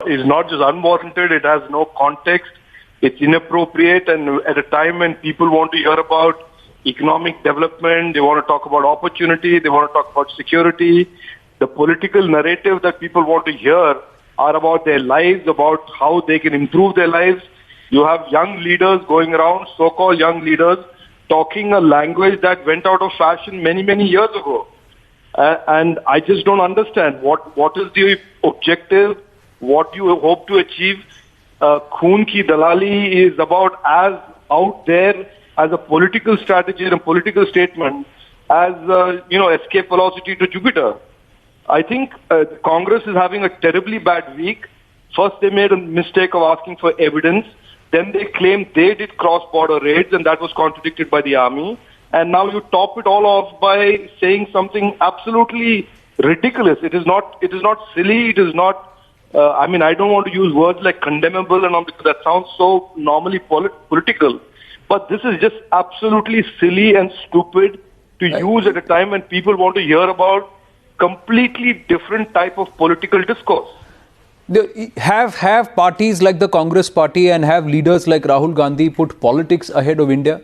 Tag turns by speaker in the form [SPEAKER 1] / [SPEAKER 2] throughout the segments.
[SPEAKER 1] is not just unwarranted, it has no context, it's inappropriate, and at a time when people want to hear about economic development, they want to talk about opportunity, they want to talk about security, the political narrative that people want to hear are about their lives, about how they can improve their lives. You have young leaders going around, so-called young leaders, talking a language that went out of fashion many, many years ago. And I just don't understand what is the objective, what you hope to achieve. Khoon ki dalali is about as out there as a political strategy and a political statement as, escape velocity to Jupiter. I think Congress is having a terribly bad week. First, they made a mistake of asking for evidence. Then they claimed they did cross-border raids, and that was contradicted by the army. And now you top it all off by saying something absolutely ridiculous. It is not silly. It is not. I don't want to use words like condemnable and all because that sounds so normally political. But this is just absolutely silly and stupid to use at a time when people want to hear about completely different type of political discourse.
[SPEAKER 2] Have parties like the Congress party and have leaders like Rahul Gandhi put politics ahead of India?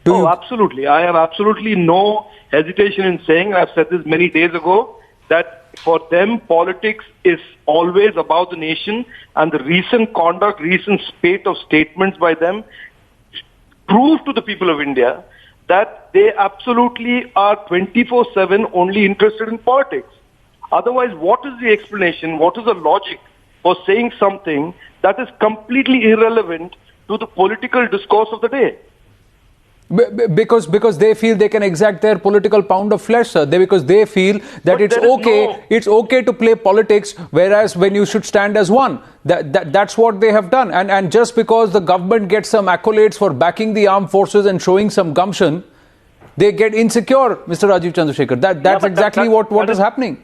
[SPEAKER 1] Absolutely. I have absolutely no hesitation in saying, I've said this many days ago, that for them, politics is always about the nation, and the recent conduct, recent spate of statements by them prove to the people of India that they absolutely are 24/7 only interested in politics. Otherwise, what is the explanation? What is the logic for saying something that is completely irrelevant to the political discourse of the day?
[SPEAKER 2] Because they feel they can exact their political pound of flesh, sir. Because they feel that it's okay to play politics, whereas when you should stand as one. That's what they have done. And just because the government gets some accolades for backing the armed forces and showing some gumption, they get insecure, Mr. Rajeev Chandrasekhar. That's exactly what is happening.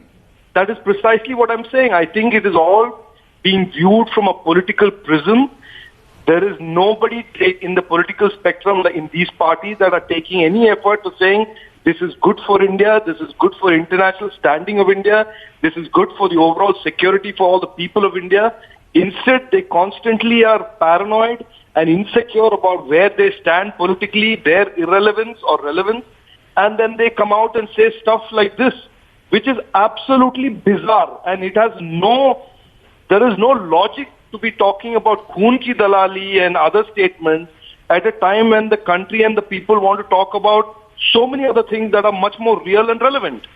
[SPEAKER 1] That is precisely what I'm saying. I think it is all being viewed from a political prism. There is nobody in the political spectrum in these parties that are taking any effort to saying this is good for India, this is good for international standing of India, this is good for the overall security for all the people of India. Instead, they constantly are paranoid and insecure about where they stand politically, their irrelevance or relevance, and then they come out and say stuff like this, which is absolutely bizarre, and there is no logic to be talking about Khoon ki dalali and other statements at a time when the country and the people want to talk about so many other things that are much more real and relevant.